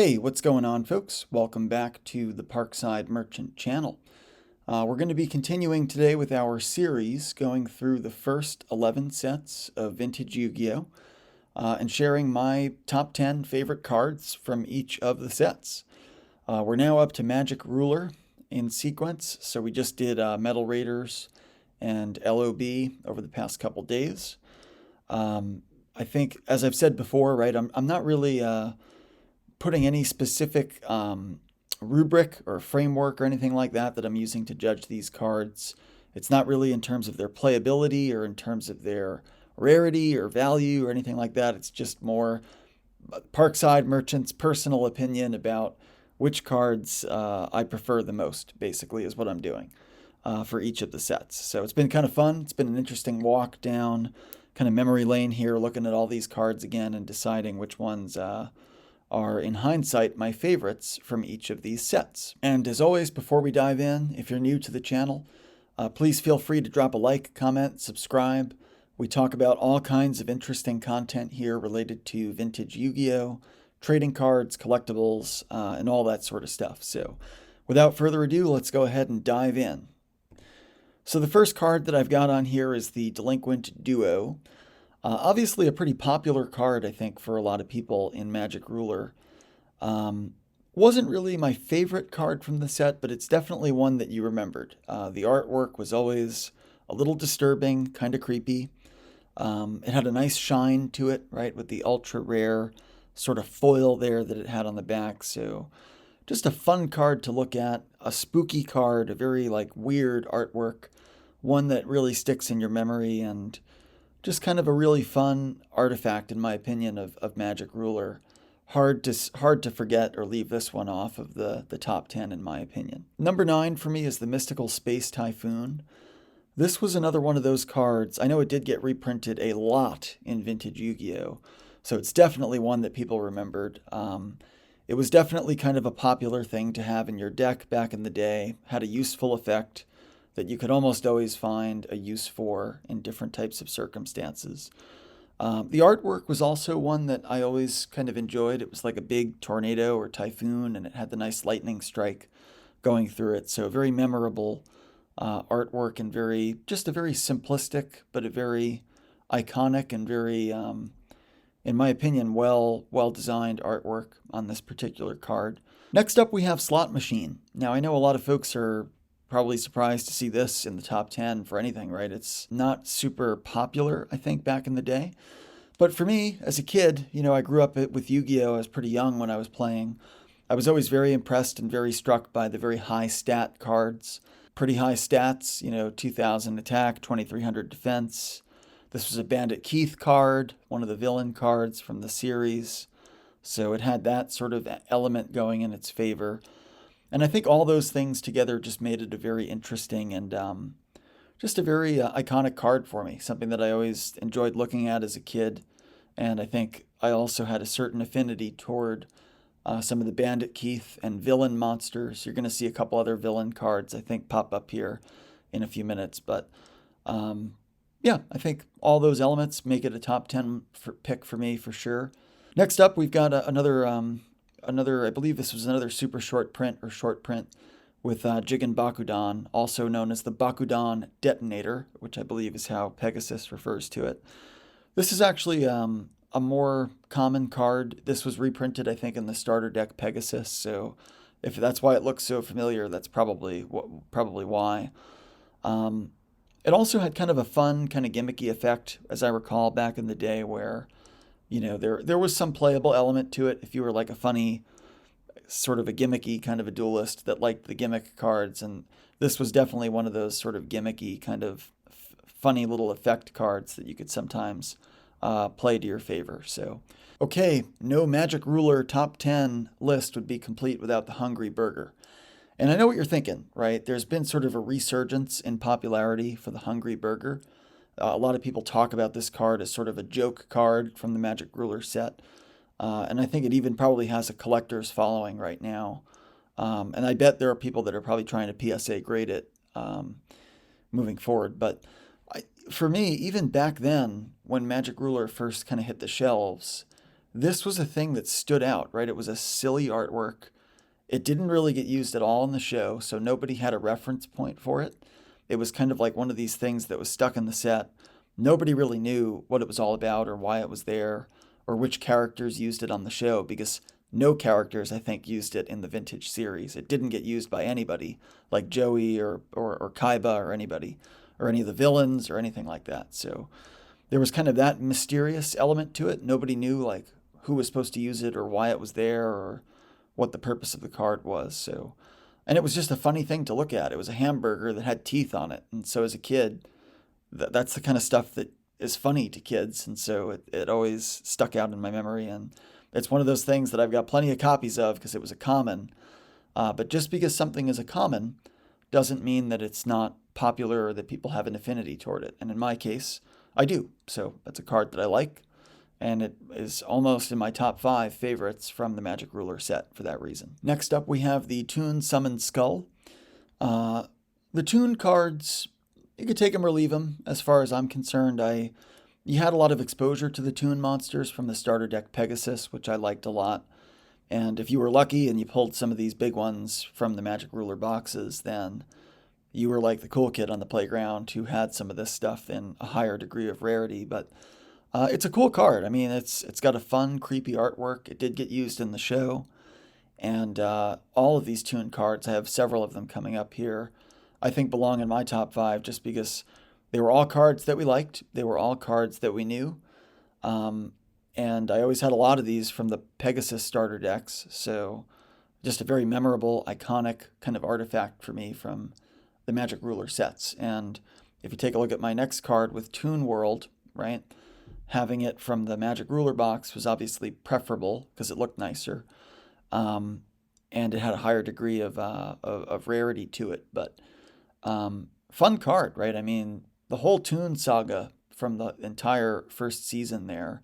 Hey, what's going on, folks? Welcome back to the Parkside Merchant channel. We're going to be continuing today with our series going through the first 11 sets of vintage Yu-Gi-Oh! And sharing my top 10 favorite cards from each of the sets. We're now up to Magic Ruler in sequence, so we just did Metal Raiders and LOB over the past couple days. I think, as I've said before, right, I'm not really putting any specific rubric or framework or anything like that I'm using to judge these cards. It's not really in terms of their playability or in terms of their rarity or value or anything like that. It's just more Parkside Merchant's personal opinion about which cards I prefer the most, basically, is what I'm doing for each of the sets. So it's been kind of fun. It's been an interesting walk down kind of memory lane here, looking at all these cards again and deciding which ones are, in hindsight, my favorites from each of these sets. And as always, before we dive in, if you're new to the channel, please feel free to drop a like, comment, subscribe. We talk about all kinds of interesting content here related to vintage Yu-Gi-Oh!, trading cards, collectibles, and all that sort of stuff. So without further ado, let's go ahead and dive in. So the first card that I've got on here is the Delinquent Duo. Obviously a pretty popular card, I think, for a lot of people in Magic Ruler. Wasn't really my favorite card from the set, but it's definitely one that you remembered. The artwork was always a little disturbing, kind of creepy. It had a nice shine to it, right, with the ultra rare sort of foil there that it had on the back. So just a fun card to look at, a spooky card, a very like weird artwork, one that really sticks in your memory, and just kind of a really fun artifact, in my opinion, of Magic Ruler. Hard to forget or leave this one off of the top 10, in my opinion. Number 9 for me is the Mystical Space Typhoon. This was another one of those cards. I know it did get reprinted a lot in vintage Yu-Gi-Oh! So it's definitely one that people remembered. It was definitely kind of a popular thing to have in your deck back in the day. Had a useful effect that you could almost always find a use for in different types of circumstances. The artwork was also one that I always kind of enjoyed. It was like a big tornado or typhoon, and it had the nice lightning strike going through it. So very memorable artwork, and just a very simplistic, but a very iconic and very, in my opinion, well designed artwork on this particular card. Next up, we have Slot Machine. Now, I know a lot of folks are probably surprised to see this in the top 10 for anything, right? It's not super popular, I think, back in the day. But for me, as a kid, I grew up with Yu-Gi-Oh! I was pretty young when I was playing. I was always very impressed and very struck by the very high stat cards. Pretty high stats, 2,000 attack, 2,300 defense. This was a Bandit Keith card, one of the villain cards from the series. So it had that sort of element going in its favor. And I think all those things together just made it a very interesting and just a very iconic card for me, something that I always enjoyed looking at as a kid. And I think I also had a certain affinity toward some of the Bandit Keith and villain monsters. You're going to see a couple other villain cards, I think, pop up here in a few minutes. But yeah, I think all those elements make it a top 10 pick for me for sure. Next up, we've got another, I believe this was another super short print with Jigen Bakudon, also known as the Bakudon Detonator, which I believe is how Pegasus refers to it. This is actually a more common card. This was reprinted, I think, in the starter deck Pegasus, so if that's why it looks so familiar, that's probably why. It also had kind of a fun, kind of gimmicky effect, as I recall, back in the day, where there was some playable element to it if you were like a funny, sort of a gimmicky kind of a duelist that liked the gimmick cards, and this was definitely one of those sort of gimmicky kind of funny little effect cards that you could sometimes play to your favor. So, okay, no Magic Ruler top 10 list would be complete without the Hungry Burger. And I know what you're thinking, right? There's been sort of a resurgence in popularity for the Hungry Burger. A lot of people talk about this card as sort of a joke card from the Magic Ruler set. And I think it even probably has a collector's following right now. And I bet there are people that are probably trying to PSA grade it moving forward. But for me, even back then, when Magic Ruler first kind of hit the shelves, this was a thing that stood out, right? It was a silly artwork. It didn't really get used at all in the show, so nobody had a reference point for it. It was kind of like one of these things that was stuck in the set. Nobody really knew what it was all about or why it was there or which characters used it on the show because no characters, I think, used it in the vintage series. It didn't get used by anybody like Joey or Kaiba or anybody or any of the villains or anything like that. So there was kind of that mysterious element to it. Nobody knew like who was supposed to use it or why it was there or what the purpose of the card was. So, and it was just a funny thing to look at. It was a hamburger that had teeth on it, and so as a kid, that's the kind of stuff that is funny to kids, and so it always stuck out in my memory. And it's one of those things that I've got plenty of copies of because it was a common. But just because something is a common doesn't mean that it's not popular or that people have an affinity toward it. And in my case, I do. So that's a card that I like and it is almost in my top 5 favorites from the Magic Ruler set for that reason. Next up, we have the Toon Summoned Skull. The Toon cards, you could take them or leave them. As far as I'm concerned, you had a lot of exposure to the Toon monsters from the starter deck Pegasus, which I liked a lot. And if you were lucky and you pulled some of these big ones from the Magic Ruler boxes, then you were like the cool kid on the playground who had some of this stuff in a higher degree of rarity. But it's a cool card. I mean, it's got a fun, creepy artwork. It did get used in the show. And all of these Toon cards, I have several of them coming up here, I think belong in my top 5 just because they were all cards that we liked. They were all cards that we knew. And I always had a lot of these from the Pegasus starter decks. So just a very memorable, iconic kind of artifact for me from the Magic Ruler sets. And if you take a look at my next card with Toon World, right? Having it from the Magic Ruler box was obviously preferable because it looked nicer. And it had a higher degree of rarity to it. But fun card, right? I mean, the whole Toon saga from the entire first season there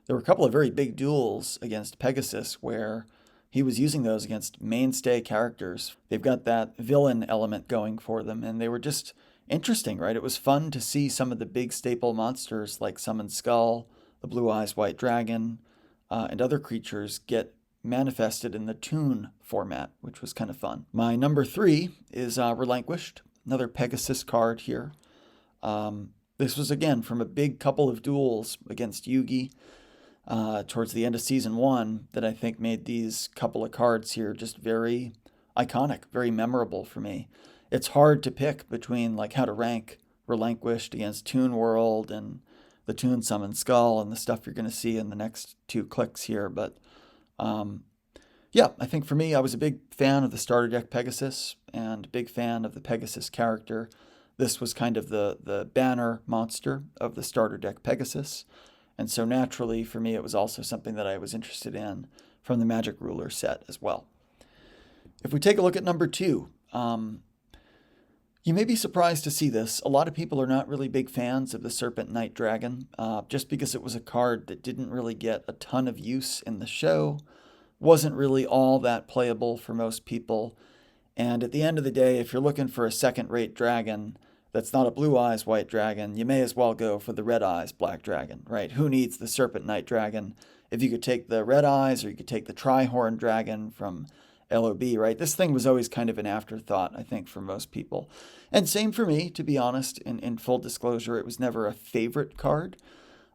were a couple of very big duels against Pegasus where he was using those against mainstay characters. They've got that villain element going for them, and they were just interesting, right? It was fun to see some of the big staple monsters like Summoned Skull, the Blue Eyes White Dragon, and other creatures get manifested in the Toon format, which was kind of fun. My number 3 is Relinquished, another Pegasus card here. This was, again, from a big couple of duels against Yugioh towards the end of Season 1 that I think made these couple of cards here just very iconic, very memorable for me. It's hard to pick between like how to rank Relinquished against Toon World and the Toon Summoned Skull and the stuff you're going to see in the next 2 clicks here. But yeah, I think for me, I was a big fan of the starter deck Pegasus and a big fan of the Pegasus character. This was kind of the banner monster of the starter deck Pegasus. And so naturally, for me, it was also something that I was interested in from the Magic Ruler set as well. If we take a look at number 2, you may be surprised to see this. A lot of people are not really big fans of the Serpent Knight Dragon, just because it was a card that didn't really get a ton of use in the show, wasn't really all that playable for most people. And at the end of the day, if you're looking for a second-rate dragon that's not a Blue Eyes White Dragon, you may as well go for the Red Eyes Black Dragon, right? Who needs the Serpent Knight Dragon? If you could take the Red Eyes or you could take the Tri-Horn Dragon from LOB, right? This thing was always kind of an afterthought, I think, for most people. And same for me, to be honest. In full disclosure, it was never a favorite card,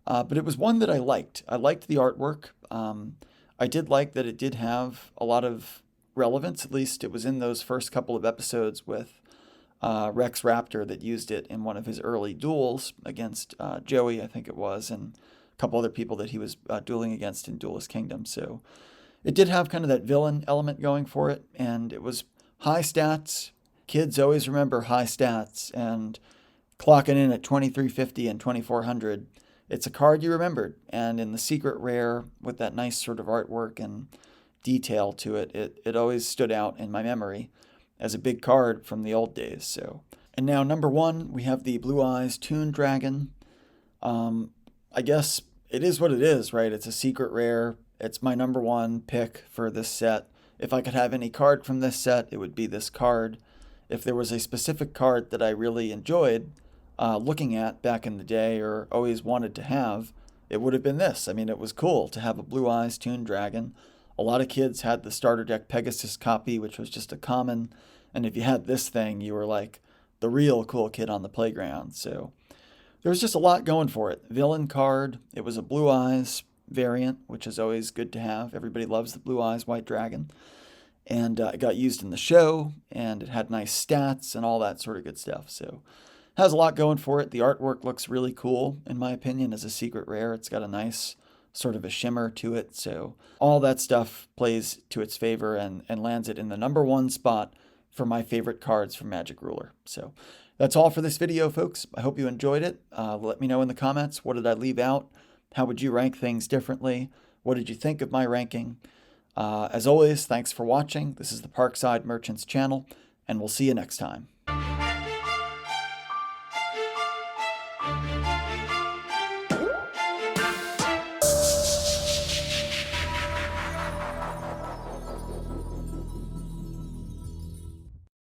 but it was one that I liked. I liked the artwork. I did like that it did have a lot of relevance. At least it was in those first couple of episodes with Rex Raptor that used it in one of his early duels against Joey, I think it was, and a couple other people that he was dueling against in Duelist Kingdom. So it did have kind of that villain element going for it, and it was high stats. Kids always remember high stats, and clocking in at 2350 and 2400, it's a card you remembered. And in the secret rare with that nice sort of artwork and detail to it, it always stood out in my memory as a big card from the old days. So, and now number 1, we have the Blue Eyes Toon Dragon. I guess it is what it is, right? It's a secret rare. It's my number 1 pick for this set. If I could have any card from this set, it would be this card. If there was a specific card that I really enjoyed looking at back in the day or always wanted to have, it would have been this. I mean, it was cool to have a Blue Eyes Toon Dragon. A lot of kids had the starter deck Pegasus copy, which was just a common. And if you had this thing, you were like the real cool kid on the playground. So there was just a lot going for it. Villain card. It was a Blue Eyes variant, which is always good to have. Everybody loves the Blue Eyes White Dragon. And it got used in the show, and it had nice stats and all that sort of good stuff. So it has a lot going for it. The artwork looks really cool, in my opinion, as a secret rare. It's got a nice sort of a shimmer to it. So all that stuff plays to its favor and lands it in the #1 spot for my favorite cards from Magic Ruler. So that's all for this video, folks. I hope you enjoyed it. Let me know in the comments, what did I leave out? How would you rank things differently? What did you think of my ranking? As always, thanks for watching. This is the Parkside Merchants channel, and we'll see you next time.